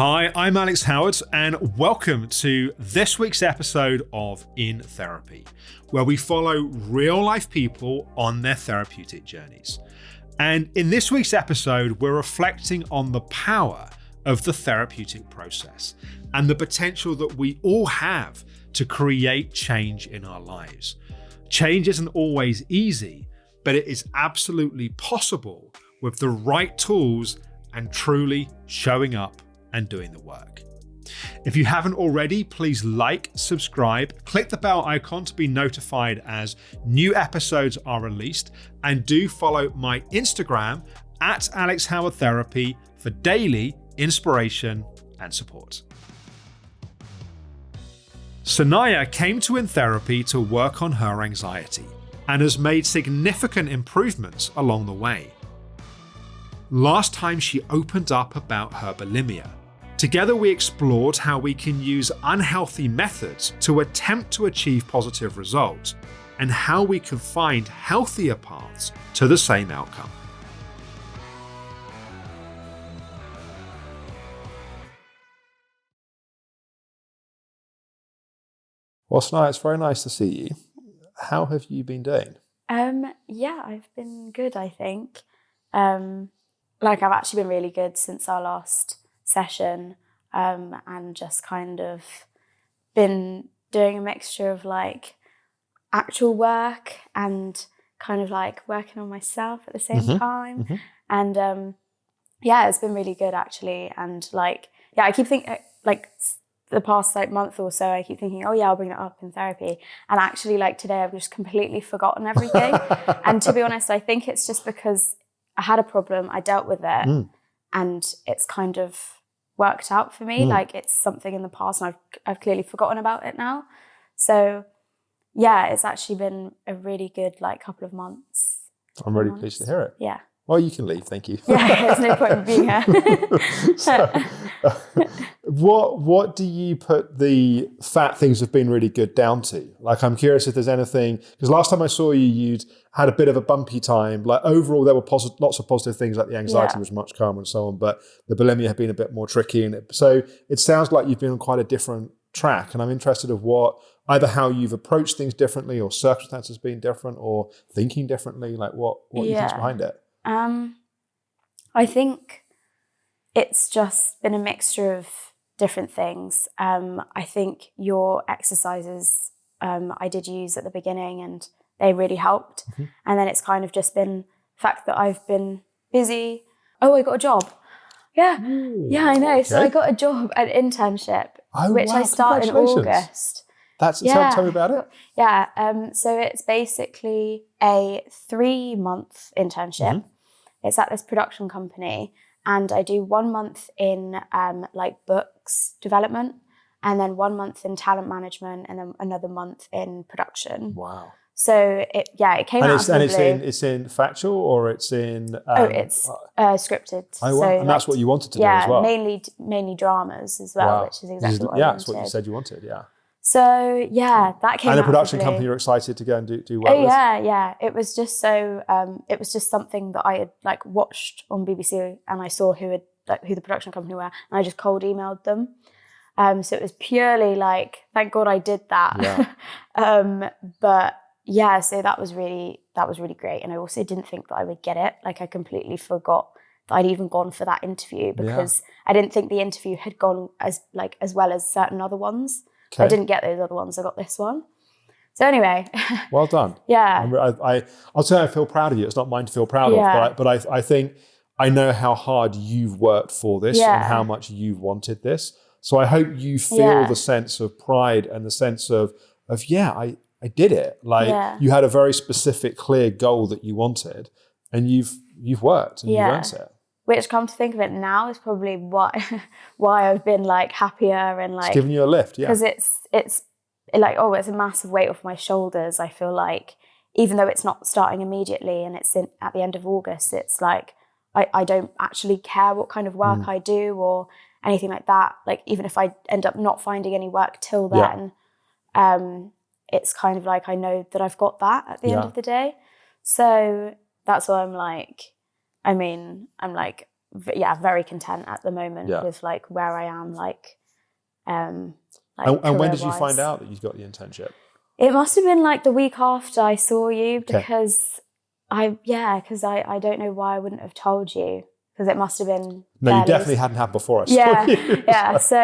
Hi, I'm Alex Howard, and welcome to this week's episode of In Therapy, where we follow real-life people on their therapeutic journeys. And in this week's episode, we're reflecting on the power of the therapeutic process and the potential that we all have to create change in our lives. Change isn't always easy, but it is absolutely possible with the right tools and truly showing up and doing the work. If you haven't already, please like, subscribe, click the bell icon to be notified as new episodes are released, and do follow my Instagram at Alex Howard Therapy for daily inspiration and support. Sanaya came to In Therapy to work on her anxiety and has made significant improvements along the way. Last time she opened up about her bulimia. Together we explored how we can use unhealthy methods to attempt to achieve positive results and how we can find healthier paths to the same outcome. Well, Sanaya, it's very nice to see you. How have you been doing? I've been good, I think. I've actually been really good since our last session, and just kind of been doing a mixture of like actual work and kind of like working on myself at the same time. And it's been really good actually. And I keep thinking the past month or so, I keep thinking, oh yeah, I'll bring that up in therapy. And actually today I've just completely forgotten everything. And to be honest, I think it's just because I had a problem, I dealt with it, and it's kind of worked out for me. It's something in the past and I've clearly forgotten about it now. So yeah, it's actually been a really good couple of months. I'm really pleased to hear it. Yeah. Well, you can leave, thank you. Yeah, there's no point in being here. What do you put the fat things have been really good down to? I'm curious if there's anything, because last time I saw you, you'd had a bit of a bumpy time. Overall, there were lots of positive things, like the anxiety was much calmer and so on, but the bulimia had been a bit more tricky. And so it sounds like you've been on quite a different track. And I'm interested of either how you've approached things differently, or circumstances being different, or thinking differently. What you think's behind it? I think it's just been a mixture of different things. I think your exercises I did use at the beginning and they really helped. And then it's kind of just been the fact that I've been busy. Oh, I got a job. Yeah. Ooh, yeah, I know. okay. So I got a job, an internship, which I start in August. Tell me about it. Yeah. So it's basically a 3-month internship. It's at this production company, and I do 1 month in books development, and then 1 month in talent management, and then another month in production. Wow. So it came out of the blue. It's in factual, or it's in it's scripted. Oh, wow. And that's what you wanted to do as well. mainly dramas as well, which is exactly what I wanted. That's what you said you wanted. Yeah. So that came out. And the production of the blue. company you're excited to go and do well with. Yeah. It was just so. It was just something that I had watched on BBC, and I saw who the production company were, and I just cold emailed them. So it was purely thank God I did that. Yeah. But yeah, so that was really great, and I also didn't think that I would get it. I completely forgot that I'd even gone for that interview because I didn't think the interview had gone as well as certain other ones. Okay. I didn't get those other ones. I got this one. So anyway. Well done. Yeah. I'll say I feel proud of you. It's not mine to feel proud of, but I think I know how hard you've worked for this and how much you've wanted this. So I hope you feel the sense of pride and the sense of I did it. You had a very specific, clear goal that you wanted, and you've worked and you've earned it. Which, come to think of it now, is probably why I've been happier and it's giving you a lift, because it's it's a massive weight off my shoulders. I feel even though it's not starting immediately and it's at the end of August, it's I don't actually care what kind of work I do or anything like that. Even if I end up not finding any work till then, it's kind of I know that I've got that at the end of the day. So that's why I'm very content at the moment with like where I am, and when did you find out that you got the internship? It must have been like the week after I saw you, because I don't know why I wouldn't have told you, because it must have been. No, you definitely hadn't happened before I saw you. Yeah. So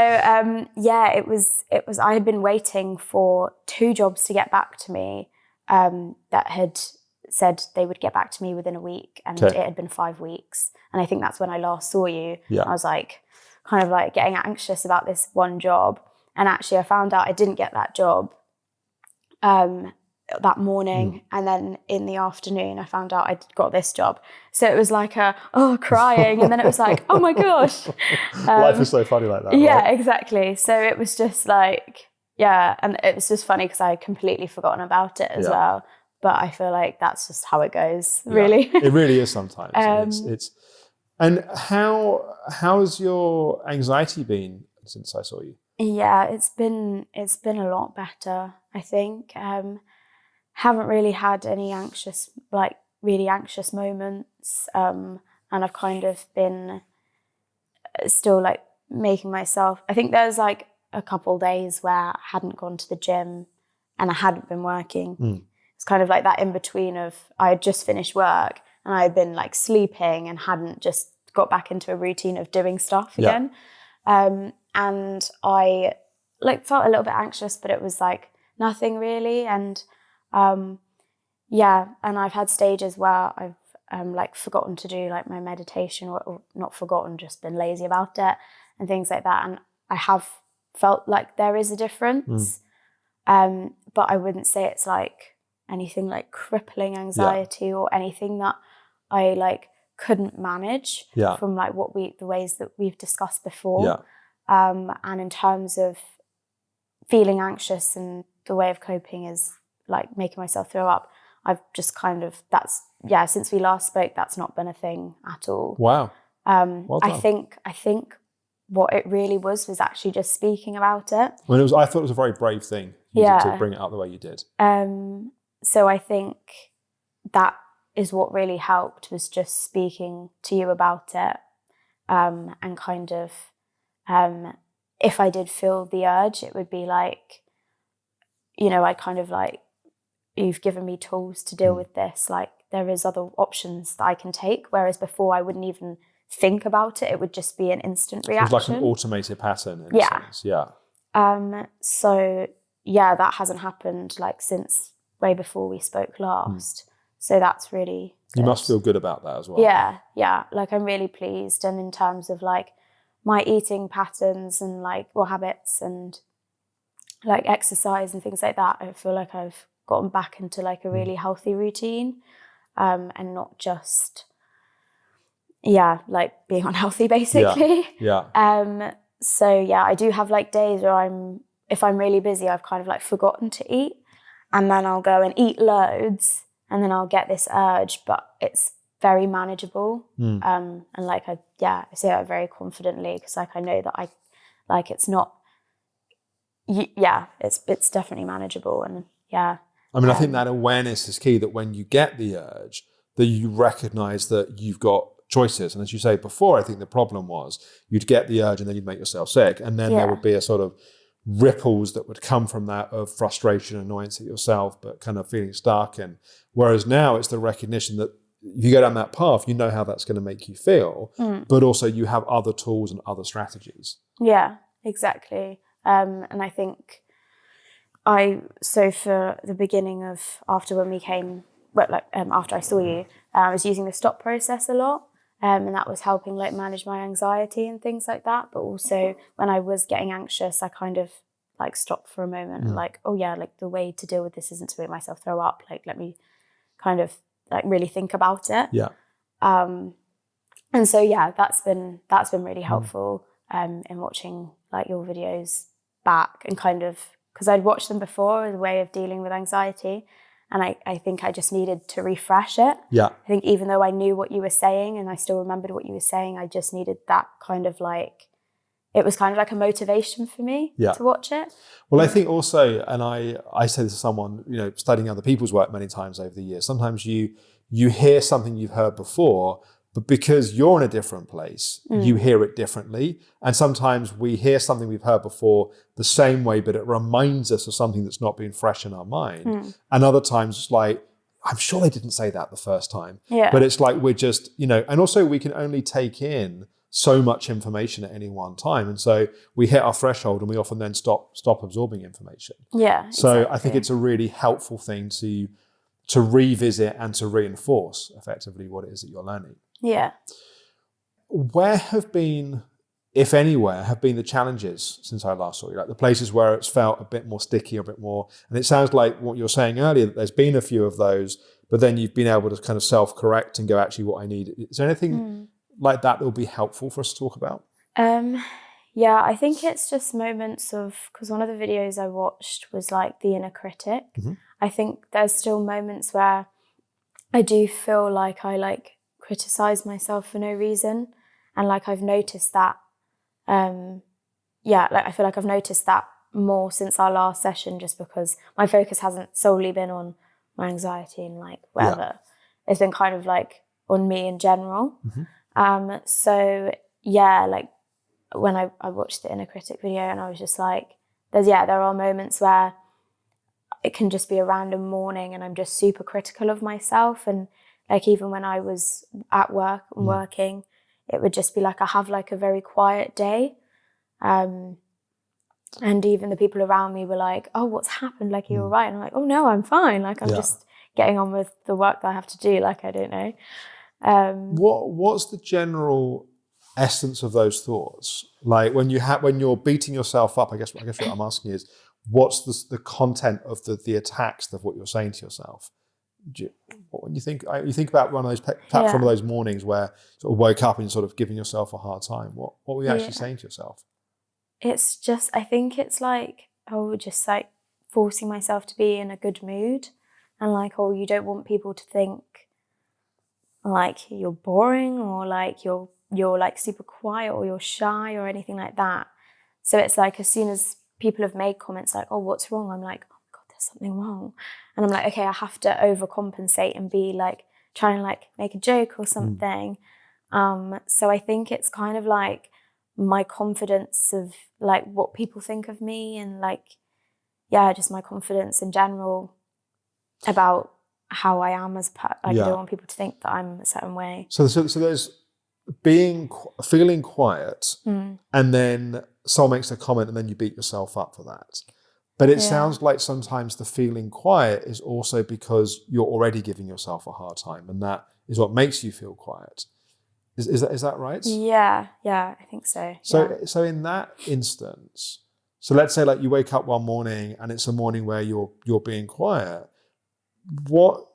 it was. I had been waiting for 2 jobs to get back to me that had said they would get back to me within a week, and it had been 5 weeks. And I think that's when I last saw you. Yeah. I was like, kind of like getting anxious about this one job, and actually I found out I didn't get that job that morning, and then in the afternoon I found out I'd got this job. So it was like crying, and then it was like, oh my gosh. Life is so funny like that. Yeah, right? exactly. So it was just like, and it was just funny because I had completely forgotten about it as well. But I feel like that's just how it goes, really. It really is sometimes. And how has your anxiety been since I saw you? Yeah, it's been a lot better, I think. Haven't really had any really anxious moments. And I've kind of been still like making myself, I think there's like a couple days where I hadn't gone to the gym and I hadn't been working. It's kind of like that in between of I had just finished work and I had been like sleeping and hadn't just got back into a routine of doing stuff again. And I like felt a little bit anxious, but it was like nothing really. And and I've had stages where I've like forgotten to do like my meditation, or not forgotten, just been lazy about it and things like that. And I have felt like there is a difference, but I wouldn't say it's like anything like crippling anxiety or anything that I like couldn't manage from like the ways that we've discussed before. And in terms of feeling anxious, and the way of coping is like making myself throw up, I've just kind of, since we last spoke, that's not been a thing at all. Wow. Well done. I think what it really was actually just speaking about it. Well, I thought it was a very brave thing to bring it out the way you did. So I think that is what really helped, was just speaking to you about it, and kind of, if I did feel the urge, it would be like, I kind of like, you've given me tools to deal with this. Like there is other options that I can take. Whereas before I wouldn't even think about it. It would just be an instant reaction. It was like an automated pattern in a sense. So that hasn't happened like since way before we spoke last. So that's really good. You must feel good about that as well. Yeah. Like I'm really pleased. And in terms of like my eating patterns and like habits and like exercise and things like that, I feel like I've gotten back into like a really healthy routine, and not just like being unhealthy basically. So I do have like days where if I'm really busy, I've kind of like forgotten to eat, and then I'll go and eat loads, and then I'll get this urge, but it's very manageable. And like I say that very confidently, because like I know that it's not. It's definitely manageable, and I mean, I think that awareness is key, that when you get the urge, that you recognize that you've got choices. And as you say before, I think the problem was you'd get the urge and then you'd make yourself sick. And then there would be a sort of ripples that would come from that of frustration, annoyance at yourself, but kind of feeling stuck. And whereas now it's the recognition that if you go down that path, you know how that's going to make you feel, but also you have other tools and other strategies. Yeah, exactly. And I think so for the beginning of after I saw you, I was using the stop process a lot, and that was helping like manage my anxiety and things like that. But also when I was getting anxious, I kind of like stopped for a moment and like, like the way to deal with this isn't to make myself throw up. Like let me kind of like really think about it. And so that's been really helpful in watching like your videos back, and kind of, because I'd watched them before as a way of dealing with anxiety, and I think I just needed to refresh it. I think even though I knew what you were saying and I still remembered what you were saying, I just needed that kind of like, it was kind of like a motivation for me to watch it. Well, I think also, and I say this to someone, studying other people's work many times over the years, sometimes you hear something you've heard before, But because you're in a different place, you hear it differently. And sometimes we hear something we've heard before the same way, but it reminds us of something that's not been fresh in our mind. And other times it's like, I'm sure they didn't say that the first time. Yeah. But it's like we're just, and also we can only take in so much information at any one time. And so we hit our threshold and we often then stop absorbing information. Yeah. So exactly. I think it's a really helpful thing to revisit and to reinforce effectively what it is that you're learning. Yeah. Where have been, if anywhere, have been the challenges since I last saw you? Like the places where it's felt a bit more sticky, a bit more, and it sounds like what you're saying earlier, that there's been a few of those, but then you've been able to kind of self-correct and go, actually, what I need. Is there anything like that will be helpful for us to talk about? Yeah, I think it's just moments of, because one of the videos I watched was like the inner critic. I think there's still moments where I do feel like I criticize myself for no reason. And like I've noticed that, I feel like I've noticed that more since our last session, just because my focus hasn't solely been on my anxiety and like whatever. Yeah. It's been kind of like on me in general. So yeah, like when I watched the inner critic video and I was just like, there are moments where it can just be a random morning and I'm just super critical of myself. And like, even when I was at work and working, it would just be like, I have like a very quiet day. And even the people around me were like, oh, what's happened? Like, you're right. And I'm like, oh no, I'm fine. Like, I'm just getting on with the work that I have to do. Like, I don't know. What's the general essence of those thoughts? Like when you're beating yourself up, I guess what I'm asking is, what's the content of the attacks of what you're saying to yourself? When you think about one of those perhaps one of those mornings where you sort of woke up and sort of giving yourself a hard time, what were you actually saying to yourself? It's just, I think it's like, just like forcing myself to be in a good mood, and like, you don't want people to think like you're boring or like you're like super quiet or you're shy or anything like that. So it's like, as soon as people have made comments like, oh, what's wrong? I'm like, oh my God, there's something wrong. And I'm like, okay, I have to overcompensate and be like, try and like make a joke or something. So I think it's kind of like my confidence of like what people think of me, and like, just my confidence in general about how I am as I don't want people to think that I'm a certain way. So there's feeling quiet, and then someone makes a comment and then you beat yourself up for that. But it sounds like sometimes the feeling quiet is also because you're already giving yourself a hard time, and that is what makes you feel quiet. Is that right? Yeah, I think so. So in that instance, so let's say like you wake up one morning and it's a morning where you're being quiet. What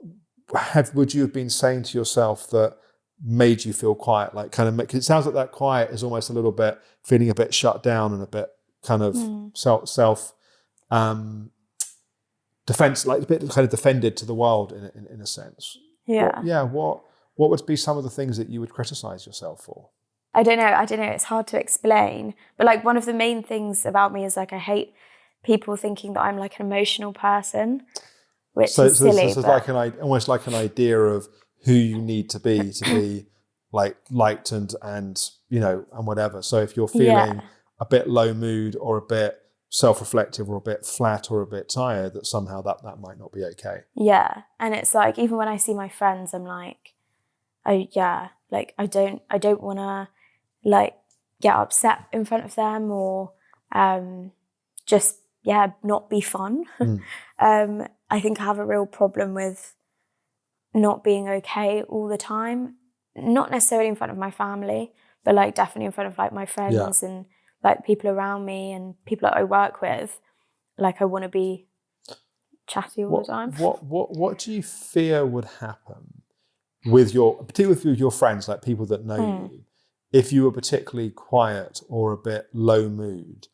would you have been saying to yourself that made you feel quiet? Like kind of, because it sounds like that quiet is almost a little bit feeling a bit shut down and a bit kind of self defense, like a bit kind of defended to the world in a sense. What would be some of the things that you would criticize yourself for? I don't know. It's hard to explain. But like, one of the main things about me is like, I hate people thinking that I'm like an emotional person, which is silly. So it's like almost like an idea of who you need to be like liked and and whatever. So if you're feeling a bit low mood or a bit self-reflective or a bit flat or a bit tired, that somehow that might not be okay. Yeah. And it's like, even when I see my friends, I'm like, I don't want to like get upset in front of them or just not be fun. I think I have a real problem with not being okay all the time, not necessarily in front of my family, but like definitely in front of like my friends and like people around me and people that I work with. Like, I want to be chatty all the time. What do you fear would happen particularly with your friends, like people that know you, if you were particularly quiet or a bit low mood?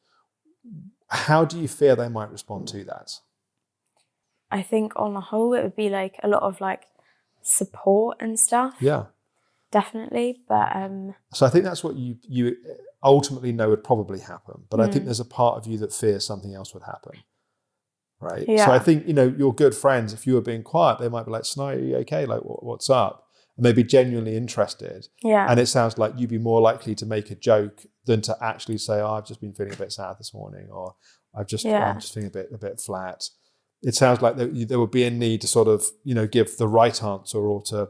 How do you fear they might respond to that? I think on the whole it would be like a lot of like support and stuff. Yeah, definitely. But so I think that's what you ultimately know would probably happen. But I think there's a part of you that fears something else would happen, right? Yeah. So I think your good friends, if you were being quiet, they might be like, "Sanaya, are you okay? Like, what's up?" and they'd be genuinely interested. Yeah. And it sounds like you'd be more likely to make a joke than to actually say, "Oh, I've just been feeling a bit sad this morning," or I'm just feeling a bit flat. It sounds like there would be a need to sort of, give the right answer or to.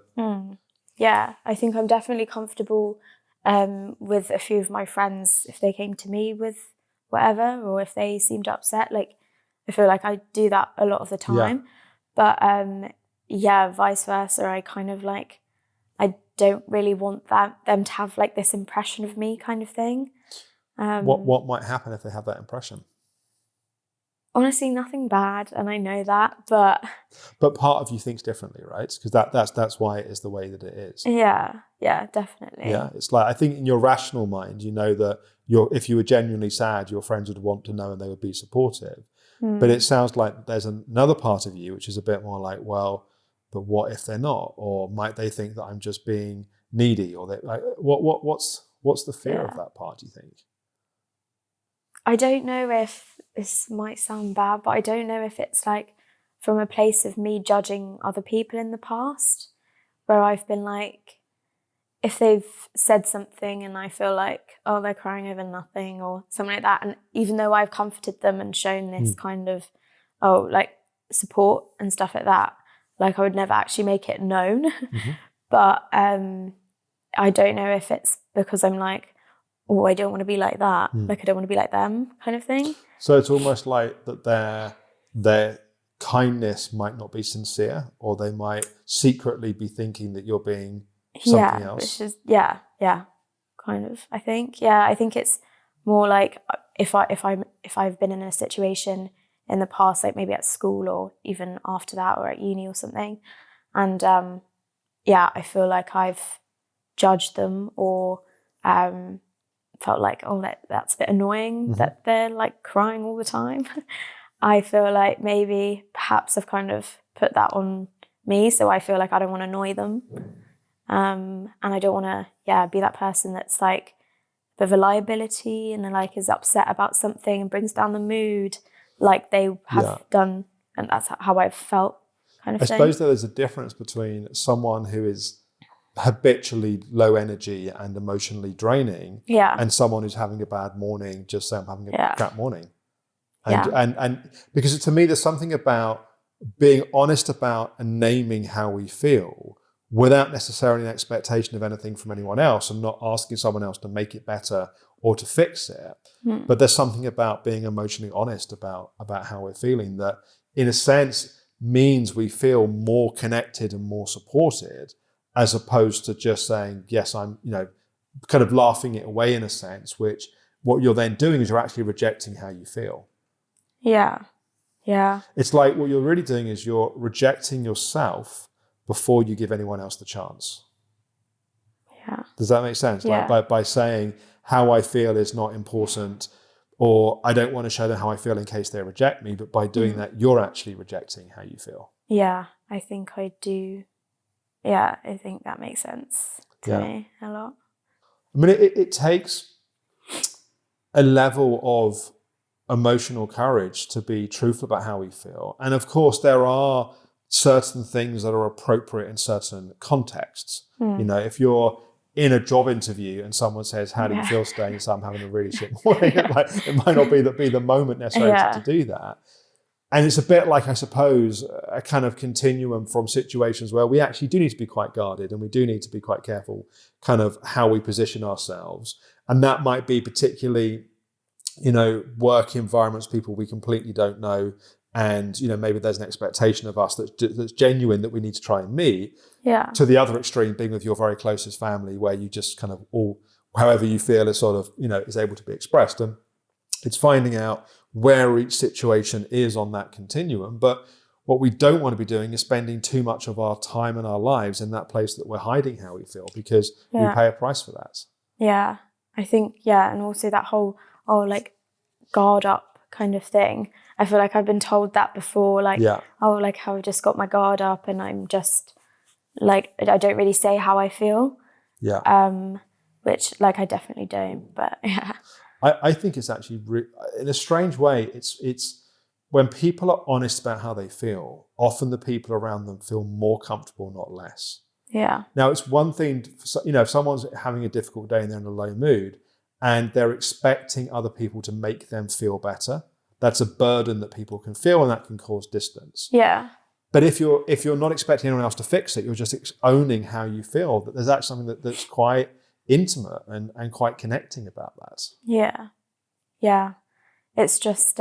Yeah, I think I'm definitely comfortable with a few of my friends if they came to me with whatever, or if they seemed upset. Like, I feel like I do that a lot of the time. But vice versa. I kind of like, I don't really want them to have like this impression of me kind of thing. What might happen if they have that impression? Honestly, nothing bad, and I know that, but part of you thinks differently, right? Because that's why it is the way that it is. Yeah, definitely. Yeah, it's like, I think in your rational mind, you know that if you were genuinely sad, your friends would want to know and they would be supportive. But it sounds like there's another part of you which is a bit more like, well, but what if they're not? Or might they think that I'm just being needy? Or what's the fear of that part, do you think? I don't know if this might sound bad, but I don't know if it's like from a place of me judging other people in the past, where I've been like, if they've said something and I feel like, oh, they're crying over nothing or something like that, and even though I've comforted them and shown this kind of, like support and stuff like that, like I would never actually make it known. But I don't know if it's because I'm like, oh, I don't want to be like that. Like, I don't want to be like them kind of thing. So it's almost like that their kindness might not be sincere, or they might secretly be thinking that you're being something else. Which is, kind of, I think. Yeah, I think it's more like if I've been in a situation in the past, like maybe at school or even after that or at uni or something, and I feel like I've judged them or felt like, oh, that's a bit annoying that they're like crying all the time. I feel like maybe perhaps I've kind of put that on me, so I feel like I don't want to annoy them. And I don't want to, be that person that's like a bit of a liability and like is upset about something and brings down the mood like they have done, and that's how I've felt kind of thing. I suppose there's a difference between someone who is habitually low energy and emotionally draining and someone who's having a bad morning, just say I'm having a crap morning. And because to me there's something about being honest about and naming how we feel without necessarily an expectation of anything from anyone else, and not asking someone else to make it better or to fix it. But there's something about being emotionally honest about how we're feeling that in a sense means we feel more connected and more supported, as opposed to just saying, yes, I'm, kind of laughing it away in a sense, which what you're then doing is you're actually rejecting how you feel. Yeah. It's like what you're really doing is you're rejecting yourself before you give anyone else the chance. Yeah. Does that make sense? Yeah. Like by saying how I feel is not important, or I don't want to show them how I feel in case they reject me, but by doing that, you're actually rejecting how you feel. Yeah, I think I do. Yeah, I think that makes sense to me a lot. I mean, it takes a level of emotional courage to be truthful about how we feel. And of course, there are certain things that are appropriate in certain contexts. If you're in a job interview and someone says, how do you feel today? And you say, I'm having a really shit morning. Like, it might not be the moment necessarily to do that. And it's a bit like, I suppose, a kind of continuum from situations where we actually do need to be quite guarded and we do need to be quite careful kind of how we position ourselves. And that might be particularly, work environments, people we completely don't know. And, maybe there's an expectation of us that's genuine that we need to try and meet. Yeah. To the other extreme being with your very closest family, where you just kind of all, however you feel is sort of, is able to be expressed. And it's finding out where each situation is on that continuum. But what we don't want to be doing is spending too much of our time and our lives in that place that we're hiding how we feel, because we pay a price for that. Yeah, I think, and also that whole, like guard up kind of thing. I feel like I've been told that before, like, like how I've just got my guard up and I'm just like, I don't really say how I feel. Yeah. Which like I definitely don't, but yeah. I think it's actually, in a strange way, it's when people are honest about how they feel, often the people around them feel more comfortable, not less. Yeah. Now, it's one thing, if someone's having a difficult day and they're in a low mood and they're expecting other people to make them feel better, that's a burden that people can feel and that can cause distance. Yeah. But if you're not expecting anyone else to fix it, you're just owning how you feel, that there's actually something that's quite intimate and quite connecting about that. Yeah. Yeah. It's just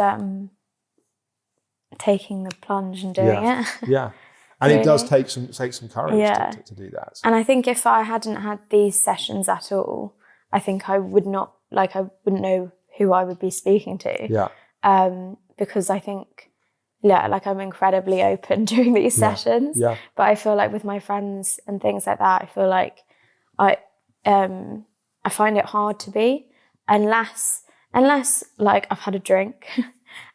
taking the plunge and doing it. Yeah. And Really? it does take some courage to do that. And I think if I hadn't had these sessions at all, I think I wouldn't know who I would be speaking to. Yeah. Because I think, I'm incredibly open during these sessions. Yeah. But I feel like with my friends and things like that, I feel like I find it hard to be unless like I've had a drink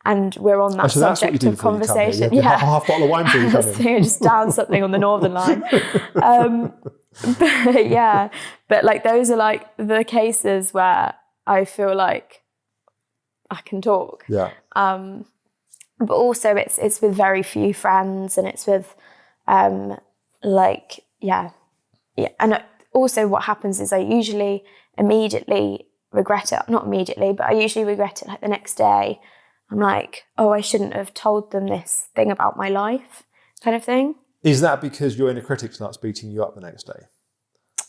and we're on that subject of conversation. Yeah. Half bottle of wine for you come in. Just down something on the Northern Line. But like those are like the cases where I feel like I can talk. Yeah. But also it's with very few friends and it's with and also what happens is I usually immediately regret it. Not immediately, but I usually regret it like the next day. I'm like, oh, I shouldn't have told them this thing about my life, kind of thing. Is that because your inner critic starts beating you up the next day?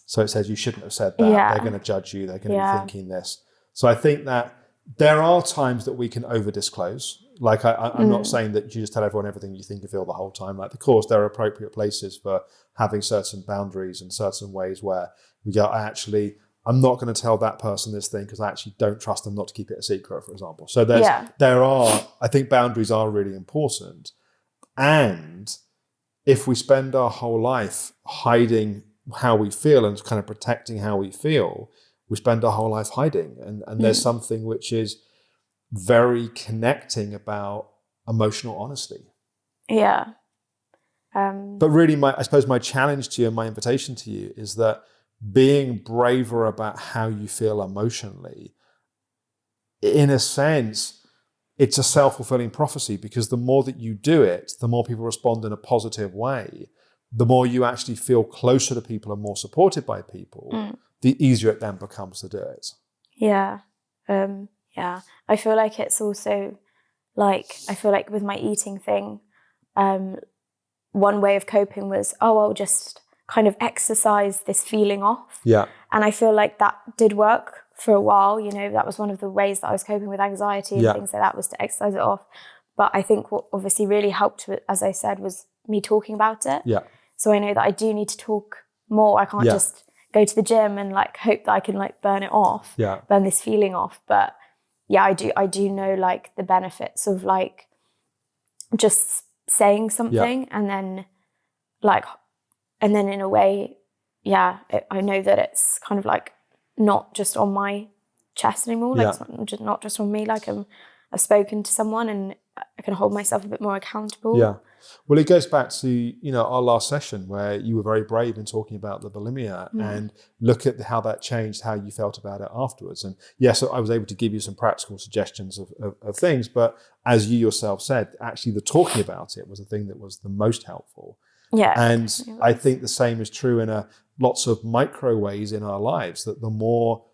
So it says you shouldn't have said that. Yeah. They're going to judge you. They're going to be thinking this. So I think that there are times that we can over-disclose. Like I'm not saying that you just tell everyone everything you think and feel the whole time. Like, of course, there are appropriate places for having certain boundaries and certain ways where we go, I'm not going to tell that person this thing because I actually don't trust them not to keep it a secret, for example. So I think boundaries are really important. And if we spend our whole life hiding how we feel and kind of protecting how we feel, we spend our whole life hiding. And there's something which is very connecting about emotional honesty. Yeah. But really, I suppose my challenge to you and my invitation to you is that being braver about how you feel emotionally, in a sense, it's a self-fulfilling prophecy, because the more that you do it, the more people respond in a positive way, the more you actually feel closer to people and more supported by people, the easier it then becomes to do it. Yeah. I feel like it's also I feel like with my eating thing, one way of coping was, I'll just kind of exercise this feeling off. Yeah. And I feel like that did work for a while. That was one of the ways that I was coping with anxiety and things like that, was to exercise it off. But I think what obviously really helped, as I said, was me talking about it. Yeah. So I know that I do need to talk more. I can't just go to the gym and hope that I can burn it off, burn this feeling off. But I do know the benefits of just saying something and then in a way, I know that it's kind of not just on my chest anymore. It's not just on me. I've spoken to someone and I can hold myself a bit more accountable. Yeah. Well, it goes back to, our last session where you were very brave in talking about the bulimia and look at how that changed how you felt about it afterwards. And yes, I was able to give you some practical suggestions of things, but as you yourself said, actually the talking about it was the thing that was the most helpful. Yeah. And I think the same is true in lots of micro ways in our lives, that the more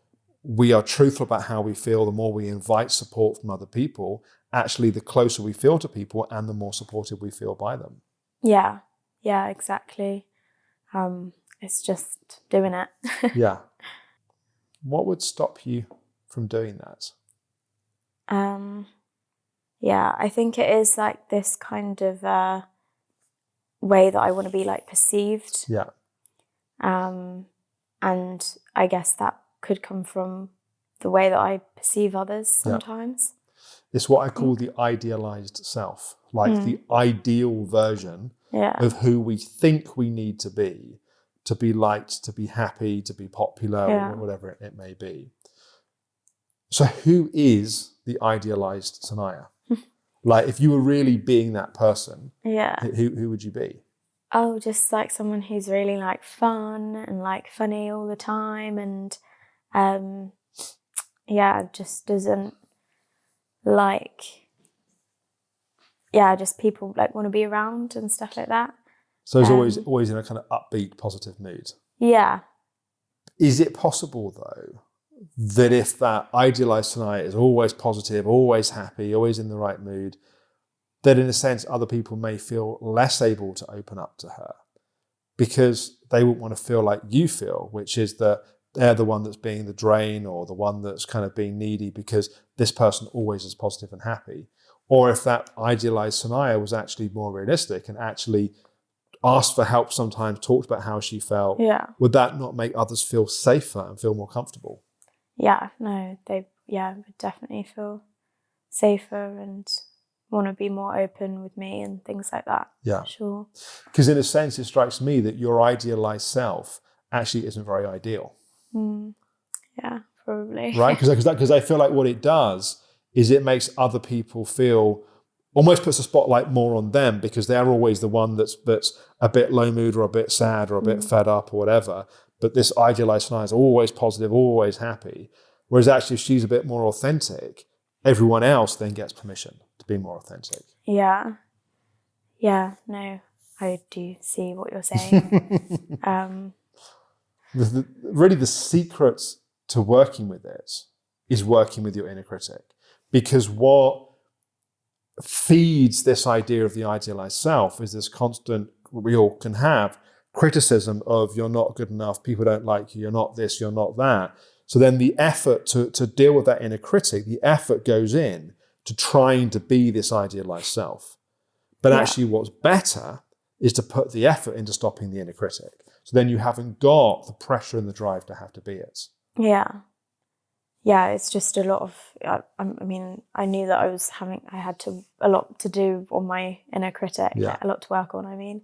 we are truthful about how we feel, the more we invite support from other people, actually the closer we feel to people and the more supported we feel by them. Yeah, exactly. It's just doing it. Yeah. What would stop you from doing that? I think it is this kind of way that I want to be perceived. Yeah. And I guess that could come from the way that I perceive others sometimes. It's what I call the idealized self, the ideal version of who we think we need to be liked, to be happy, to be popular, or whatever it may be. So who is the idealized Sanaya? If you were really being that person, who would you be? Oh, just someone who's really fun and funny all the time, and just doesn't just people want to be around and stuff like that. So it's always in a kind of upbeat, positive mood. Yeah. Is it possible, though, that if that idealized Sanaya is always positive, always happy, always in the right mood, that in a sense other people may feel less able to open up to her because they wouldn't want to feel like you feel, which is that they're the one that's being the drain or the one that's kind of being needy because this person always is positive and happy? Or if that idealized Sanaya was actually more realistic and actually asked for help sometimes, talked about how she felt, would that not make others feel safer and feel more comfortable? Yeah, no, they would definitely feel safer and want to be more open with me and things like that. Yeah. Sure. Because in a sense, it strikes me that your idealized self actually isn't very ideal. Yeah, probably. Right? Because I feel like what it does is it makes other people feel, almost puts a spotlight more on them because they're always the one that's a bit low mood or a bit sad or a bit fed up or whatever. But this idealized Sanaya is always positive, always happy. Whereas actually if she's a bit more authentic, everyone else then gets permission to be more authentic. Yeah. Yeah, no, I do see what you're saying. Really the secret to working with it is working with your inner critic. Because what feeds this idea of the idealized self is this constant, we all can have, criticism of you're not good enough, people don't like you, you're not this, you're not that. So then the effort to deal with that inner critic, the effort goes in to trying to be this idealized self. But actually what's better is to put the effort into stopping the inner critic. So then you haven't got the pressure and the drive to have to be it. Yeah. Yeah, it's just a lot of, I mean, I knew that I had a lot to do on my inner critic, a lot to work on, I mean.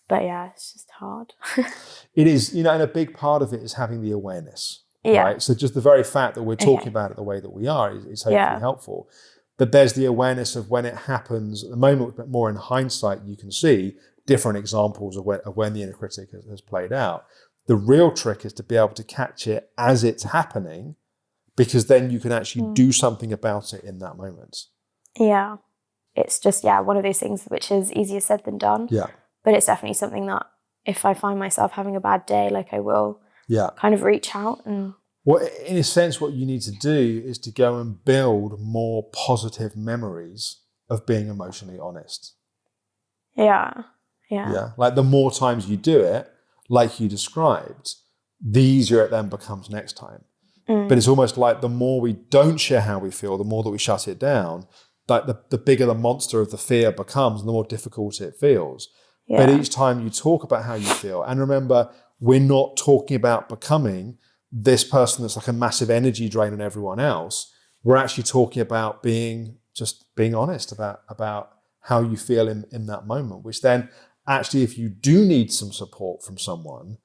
But yeah, it's just hard. It is, and a big part of it is having the awareness, right? So just the very fact that we're talking about it the way that we are is hopefully helpful. But there's the awareness of when it happens. At the moment, but more in hindsight, you can see different examples of when the inner critic has played out. The real trick is to be able to catch it as it's happening, because then you can actually do something about it in that moment. Yeah. It's just, one of those things which is easier said than done. Yeah. But it's definitely something that if I find myself having a bad day, like I will kind of reach out and... Well, in a sense, what you need to do is to go and build more positive memories of being emotionally honest. Yeah. Like the more times you do it, like you described, the easier it then becomes next time. But it's almost like the more we don't share how we feel, the more that we shut it down, like the bigger the monster of the fear becomes and the more difficult it feels. Yeah. But each time you talk about how you feel, and remember, we're not talking about becoming this person that's like a massive energy drain on everyone else. We're actually talking about being honest about how you feel in that moment, which then actually, if you do need some support from someone,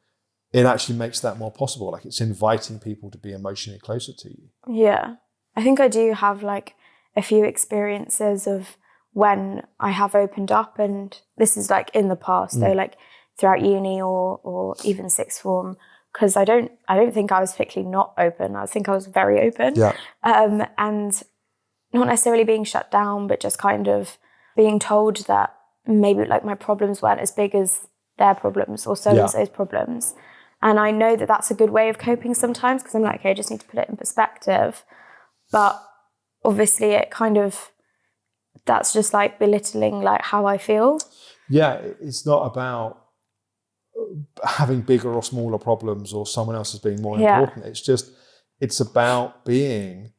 it actually makes that more possible. Like it's inviting people to be emotionally closer to you. Yeah. I think I do have like a few experiences of when I have opened up, and this is like in the past though, like throughout uni or even sixth form, because I don't think I was particularly not open. I think I was very open. Yeah. And not necessarily being shut down, but just kind of being told that maybe like my problems weren't as big as their problems or so-and-so's problems. And I know that that's a good way of coping sometimes, because I'm like, okay, I just need to put it in perspective. But obviously it kind of, that's just like belittling like how I feel. Yeah, it's not about having bigger or smaller problems or someone else as being more important. It's about being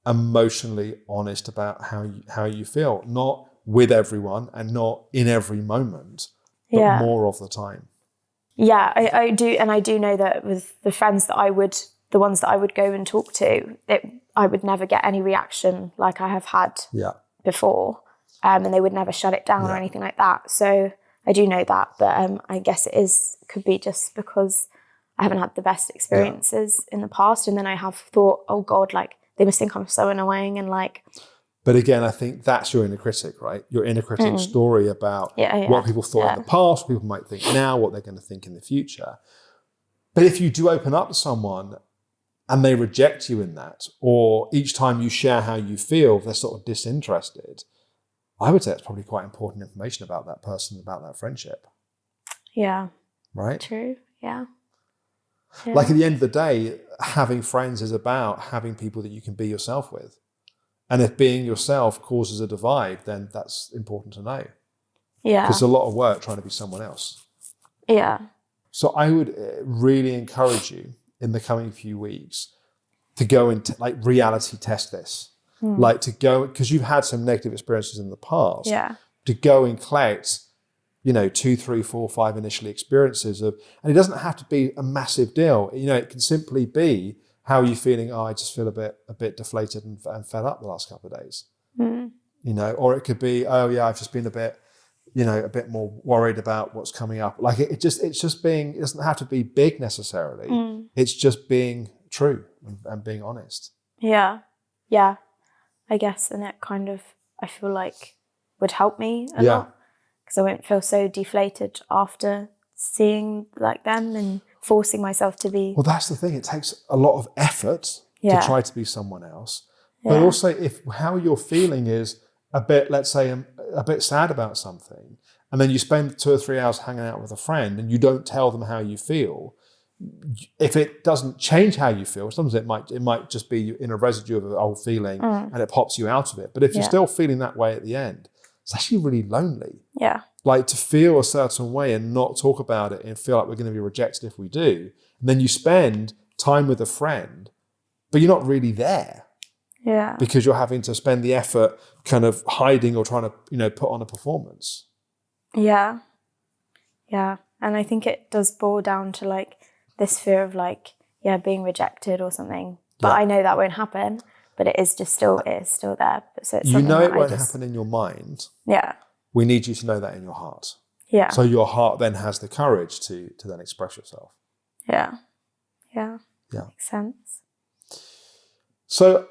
emotionally honest about how you feel, not with everyone and not in every moment, but more of the time. Yeah, I do. And I do know that with the friends the ones that I would go and talk to, I would never get any reaction like I have had before. And they would never shut it down or anything like that. So I do know that, but I guess could be just because I haven't had the best experiences in the past. And then I have thought, oh God, like they must think I'm so annoying and like... But again, I think that's your inner critic, right? Your inner critic story about what people thought in the past, what people might think now, what they're going to think in the future. But if you do open up to someone and they reject you in that, or each time you share how you feel, they're sort of disinterested, I would say it's probably quite important information about that person, about that friendship. Yeah. Right? True. Yeah. Like at the end of the day, having friends is about having people that you can be yourself with. And if being yourself causes a divide, then that's important to know. Yeah. Because there's a lot of work trying to be someone else. Yeah. So I would really encourage you in the coming few weeks to go and like reality test this. Like to go, because you've had some negative experiences in the past, to go and collect, 2, 3, 4, 5 initial experiences of, and it doesn't have to be a massive deal. It can simply be, how are you feeling? Oh, I just feel a bit deflated and fed up the last couple of days. Or it could be, oh yeah, I've just been a bit more worried about what's coming up. Like it doesn't have to be big necessarily. It's just being true and being honest. Yeah. Yeah. I guess, and it kind of, I feel like would help me a lot, because I won't feel so deflated after seeing like them and forcing myself to be. Well, that's the thing. It takes a lot of effort to try to be someone else. But also if how you're feeling is a bit, let's say, a bit sad about something, and then you spend 2 or 3 hours hanging out with a friend and you don't tell them how you feel, if it doesn't change how you feel, sometimes it might just be in a residue of an old feeling and it pops you out of it. But if you're still feeling that way at the end, it's actually really lonely. Yeah. Like to feel a certain way and not talk about it and feel like we're going to be rejected if we do. And then you spend time with a friend, but you're not really there. Yeah. Because you're having to spend the effort kind of hiding or trying to, put on a performance. Yeah. Yeah. And I think it does boil down to like this fear of like, being rejected or something. But I know that won't happen, but it is still there. So it's something it won't happen in your mind. Yeah. We need you to know that in your heart. Yeah. So your heart then has the courage to then express yourself. Yeah. Yeah. Yeah. Makes sense. So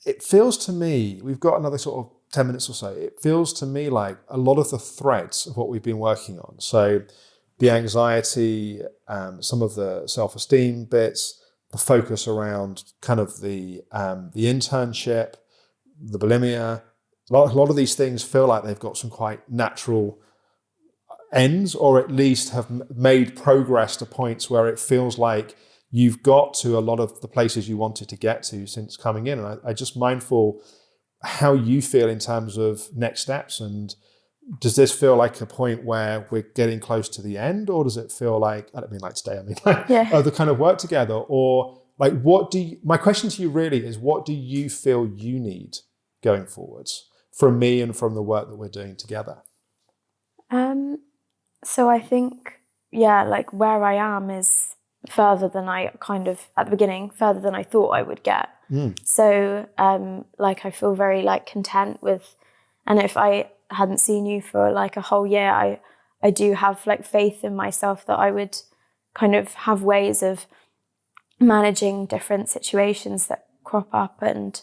it feels to me, we've got another sort of 10 minutes or so. It feels to me like a lot of the threads of what we've been working on. So the anxiety, some of the self-esteem bits, the focus around kind of the internship, the bulimia, a lot of these things feel like they've got some quite natural ends, or at least have made progress to points where it feels like you've got to a lot of the places you wanted to get to since coming in. And I just mindful how you feel in terms of next steps. And does this feel like a point where we're getting close to the end, or does it feel like, I don't mean like today, I mean like the kind of work together, or like my question to you really is, what do you feel you need going forwards from me and from the work that we're doing together? So I think, like where I am is further than I kind of, at the beginning, further than I thought I would get. So like I feel very like content with, and if I hadn't seen you for like a whole year, I do have like faith in myself that I would kind of have ways of managing different situations that crop up and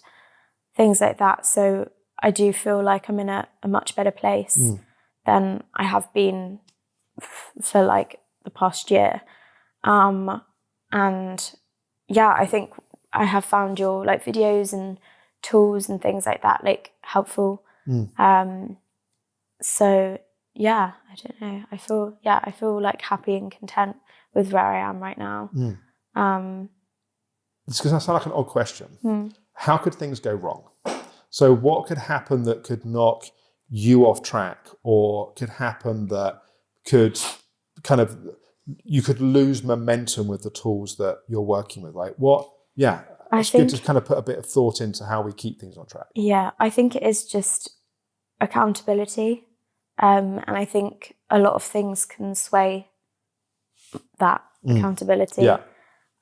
things like that. So I do feel like I'm in a much better place than I have been for like the past year. And I think I have found your like videos and tools and things like that like helpful. So I don't know. I feel like happy and content with where I am right now. It's going to sound like an odd question. How could things go wrong? So what could happen that could knock you off track, or could happen that could kind of, you could lose momentum with the tools that you're working with? Like what? Yeah. It's good to kind of put a bit of thought into how we keep things on track. Yeah, I think it is just accountability. And I think a lot of things can sway that accountability. Yeah.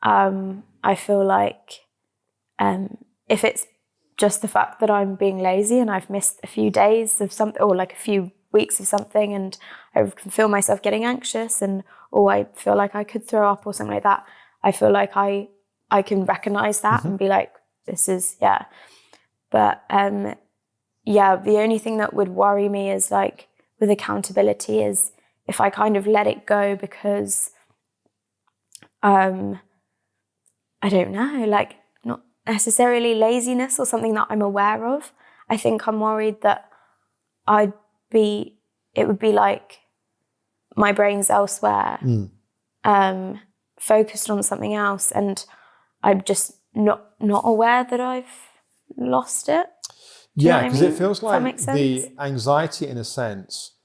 I feel like if it's just the fact that I'm being lazy and I've missed a few days of something, or like a few weeks of something, and I can feel myself getting anxious, or I feel like I could throw up or something like that, I feel like I can recognize that and be like, this is, But the only thing that would worry me is like with accountability is if I kind of let it go because, I don't know, like not necessarily laziness or something that I'm aware of. I think I'm worried that it would be like my brain's elsewhere, focused on something else, and I'm just not aware that I've lost it. Yeah, because it feels like the anxiety, in a sense,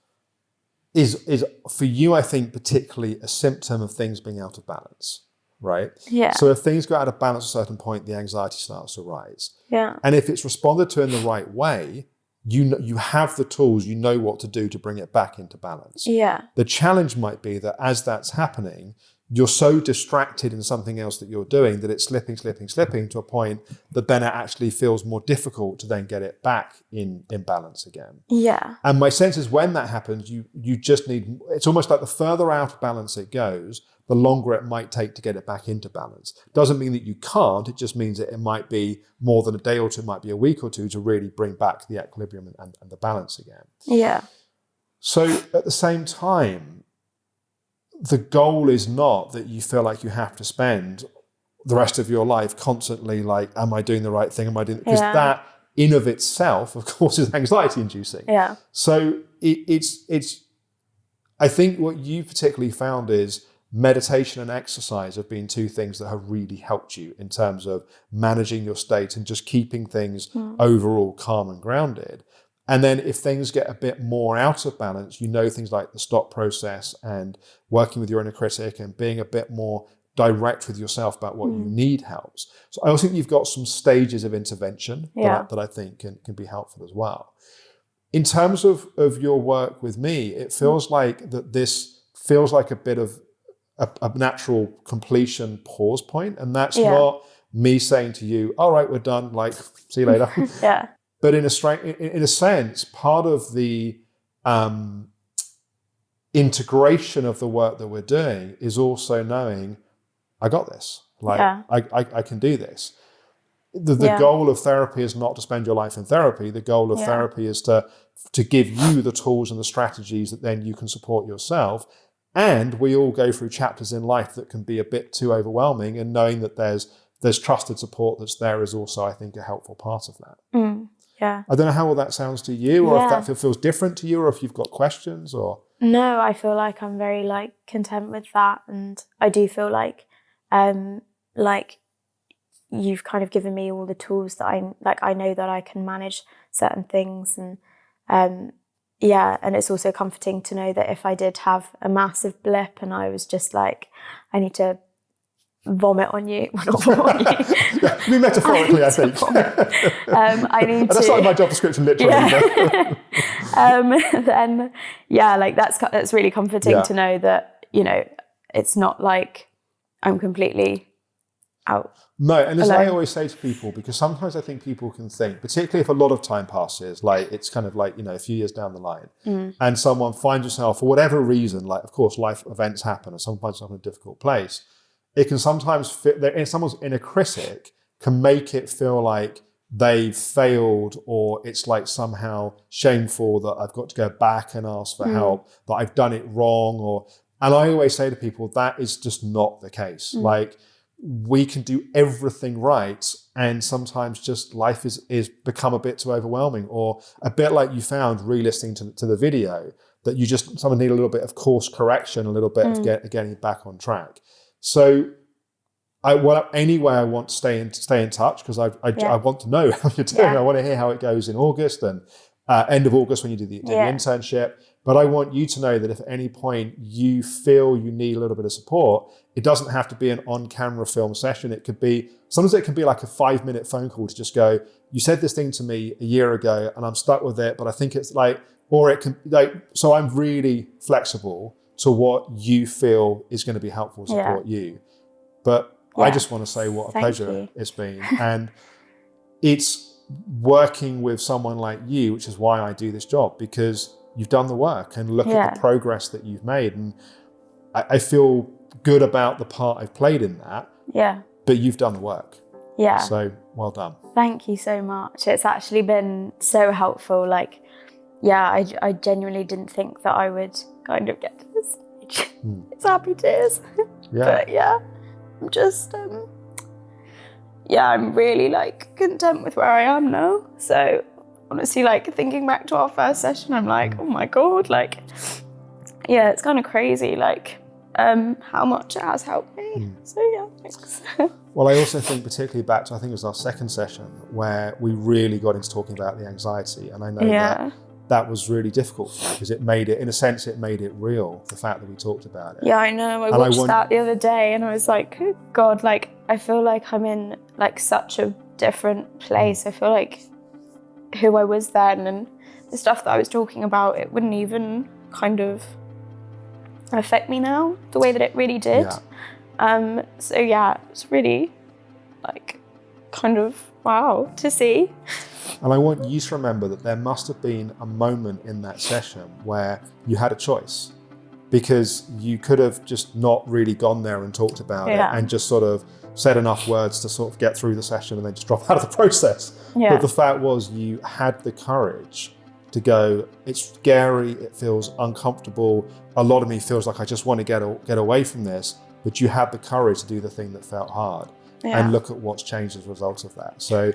is for you, I think, particularly a symptom of things being out of balance, right? Yeah. So if things go out of balance at a certain point, the anxiety starts to rise. Yeah. And if it's responded to in the right way, you have the tools, you know what to do to bring it back into balance. Yeah. The challenge might be that as that's happening, you're so distracted in something else that you're doing that it's slipping to a point that then it actually feels more difficult to then get it back in balance again. Yeah. And my sense is when that happens, you just need, it's almost like the further out of balance it goes, the longer it might take to get it back into balance. Doesn't mean that you can't, it just means that it might be more than a day or two, it might be a week or two to really bring back the equilibrium and the balance again. Yeah. So at the same time, the goal is not that you feel like you have to spend the rest of your life constantly like, am I doing the right thing? Am I doing, because that in of itself, of course, is anxiety inducing. Yeah. So it's, I think what you particularly found is meditation and exercise have been two things that have really helped you in terms of managing your state and just keeping things overall calm and grounded. And then if things get a bit more out of balance, you know, things like the stop process and working with your inner critic and being a bit more direct with yourself about what you need helps. So I also think you've got some stages of intervention that I think can be helpful as well. In terms of your work with me, it feels like that this feels like a bit of a natural completion pause point. And that's not me saying to you, all right, we're done, like, see you later. Yeah. But in a sense, part of the integration of the work that we're doing is also knowing, I got this. Like, I can do this. The goal of therapy is not to spend your life in therapy. The goal of therapy is to give you the tools and the strategies that then you can support yourself. And we all go through chapters in life that can be a bit too overwhelming, and knowing that there's trusted support that's there is also, I think, a helpful part of that. Yeah. I don't know how all that sounds to you, or if that feels different to you, or if you've got questions, or. No, I feel like I'm very content with that, and I do feel like you've kind of given me all the tools that I know that I can manage certain things, and and it's also comforting to know that if I did have a massive blip and I was just like, I need to vomit on you. Well, not vomit on you. Yeah, I mean, metaphorically, I think. I need to. That's not my job description, literally. Yeah. Then, that's really comforting to know that, it's not like I'm completely out. No, and as alone. I always say to people, because sometimes I think people can think, particularly if a lot of time passes, like it's kind of like, a few years down the line, and someone finds yourself, for whatever reason, like, of course, life events happen, and someone finds themselves in a difficult place. It can sometimes someone's inner critic can make it feel like they've failed, or it's like somehow shameful that I've got to go back and ask for help, that I've done it wrong, and I always say to people, that is just not the case. Like, we can do everything right, and sometimes just life is become a bit too overwhelming, or a bit like you found re-listening to the video, that someone need a little bit of course correction, a little bit of getting back on track. So anyway, I want to stay in touch, because I want to know how you're doing. I want to hear how it goes in August and end of August when you do the internship. But I want you to know that if at any point you feel you need a little bit of support, it doesn't have to be an on-camera film session. Sometimes it can be like a 5-minute phone call to just go, you said this thing to me a year ago and I'm stuck with it, but I think it's or it can, so I'm really flexible to what you feel is going to be helpful to support you. But I just want to say what a pleasure it's been. And it's working with someone like you, which is why I do this job, because you've done the work and look at the progress that you've made. And I feel good about the part I've played in that. Yeah. But you've done the work. Yeah. So well done. Thank you so much. It's actually been so helpful. I genuinely didn't think that I would kind of get to this stage. It's happy tears. Yeah. But I'm just, I'm really content with where I am now. So honestly, like thinking back to our first session, I'm like, oh my God, like, yeah, it's kind of crazy, like how much it has helped me. So yeah, thanks. Well, I also think particularly back to, I think it was our second session where we really got into talking about the anxiety. And I know that was really difficult for me because it made it, in a sense, it made it real, the fact that we talked about it. Yeah, I know. I watched that the other day and I was like, oh God, like, I feel like I'm in like such a different place. I feel like who I was then and the stuff that I was talking about, it wouldn't even kind of affect me now the way that it really did. So yeah, it's really like kind of wow to see. And I want you to remember that there must have been a moment in that session where you had a choice, because you could have just not really gone there and talked about it and just sort of said enough words to sort of get through the session and then just drop out of the process. But the fact was you had the courage to go, it's scary, it feels uncomfortable, a lot of me feels like I just want to get away from this, but you had the courage to do the thing that felt hard and look at what's changed as a result of that. So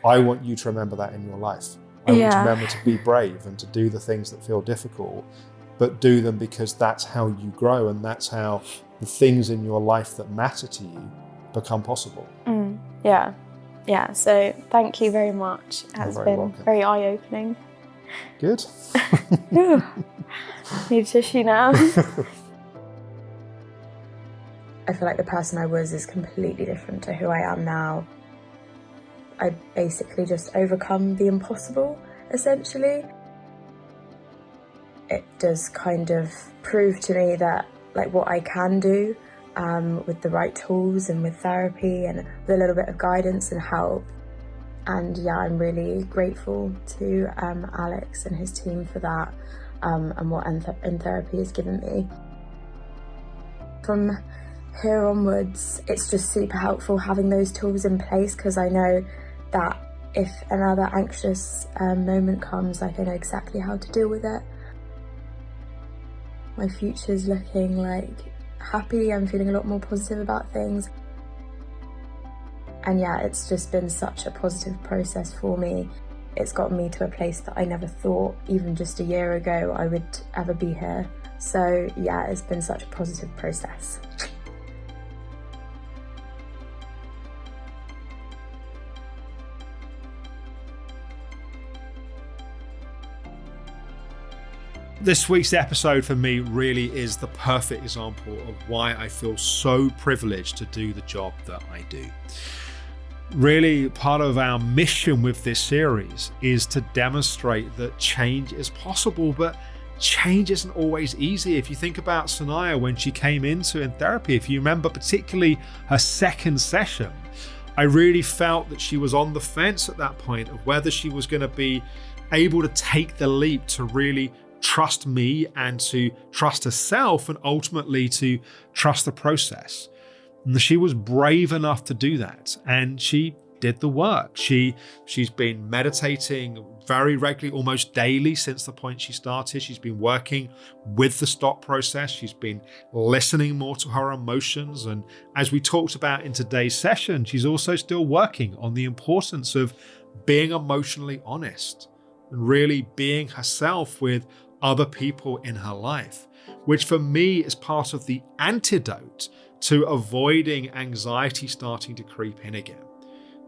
I want you to remember that in your life. I want you to remember to be brave and to do the things that feel difficult, but do them because that's how you grow and that's how the things in your life that matter to you become possible. Yeah, so thank you very much. It has been very eye-opening. Good. Need tissue now. I feel like the person I was is completely different to who I am now. I basically just overcome the impossible, essentially. It does kind of prove to me that, like, what I can do with the right tools and with therapy and with a little bit of guidance and help. And yeah, I'm really grateful to Alex and his team for that and what In Therapy has given me. From here onwards, it's just super helpful having those tools in place, because I know that if another anxious moment comes, like, I know exactly how to deal with it. My future's looking like happy. I'm feeling a lot more positive about things. And yeah, it's just been such a positive process for me. It's gotten me to a place that I never thought, even just a year ago, I would ever be here. So yeah, it's been such a positive process. This week's episode for me really is the perfect example of why I feel so privileged to do the job that I do. Really, part of our mission with this series is to demonstrate that change is possible, but change isn't always easy. If you think about Sanaya when she came into In Therapy, if you remember particularly her second session, I really felt that she was on the fence at that point of whether she was going to be able to take the leap to really trust me and to trust herself and ultimately to trust the process. And she was brave enough to do that, and she did the work. She's been meditating very regularly, almost daily since the point she started. She's been working with the stop process. She's been listening more to her emotions. And as we talked about in today's session, she's also still working on the importance of being emotionally honest and really being herself with other people in her life, which for me is part of the antidote to avoiding anxiety starting to creep in again.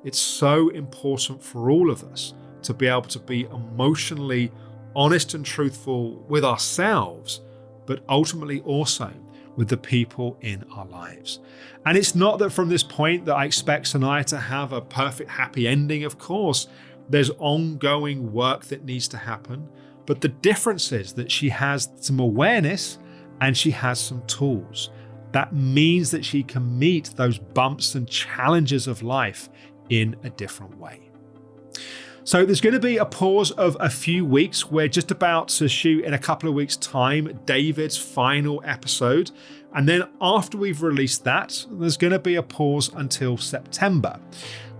It's so important for all of us to be able to be emotionally honest and truthful with ourselves, but ultimately also with the people in our lives. And it's not that from this point that I expect Sanaya to have a perfect happy ending. Of course, there's ongoing work that needs to happen. But the difference is that she has some awareness and she has some tools. That means that she can meet those bumps and challenges of life in a different way. So there's going to be a pause of a few weeks. We're just about to shoot in a couple of weeks' time David's final episode. And then after we've released that, there's going to be a pause until September.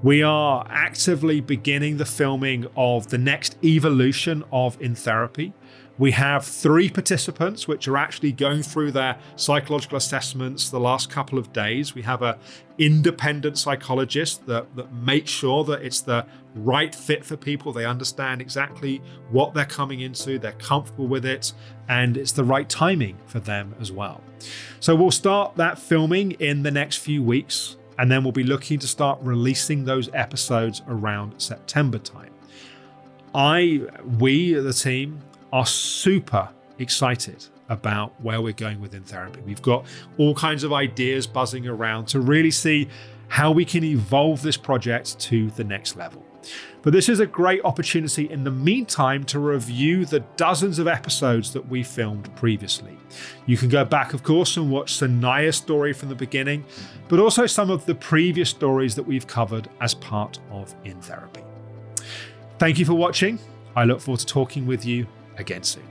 We are actively beginning the filming of the next evolution of In Therapy. We have 3 participants which are actually going through their psychological assessments the last couple of days. We have an independent psychologist that makes sure that it's the right fit for people. They understand exactly what they're coming into, they're comfortable with it, and it's the right timing for them as well. So we'll start that filming in the next few weeks, and then we'll be looking to start releasing those episodes around September time. We, the team, are super excited about where we're going within therapy. We've got all kinds of ideas buzzing around to really see how we can evolve this project to the next level. But this is a great opportunity in the meantime to review the dozens of episodes that we filmed previously. You can go back, of course, and watch Sanaya's story from the beginning, but also some of the previous stories that we've covered as part of In Therapy. Thank you for watching. I look forward to talking with you again soon.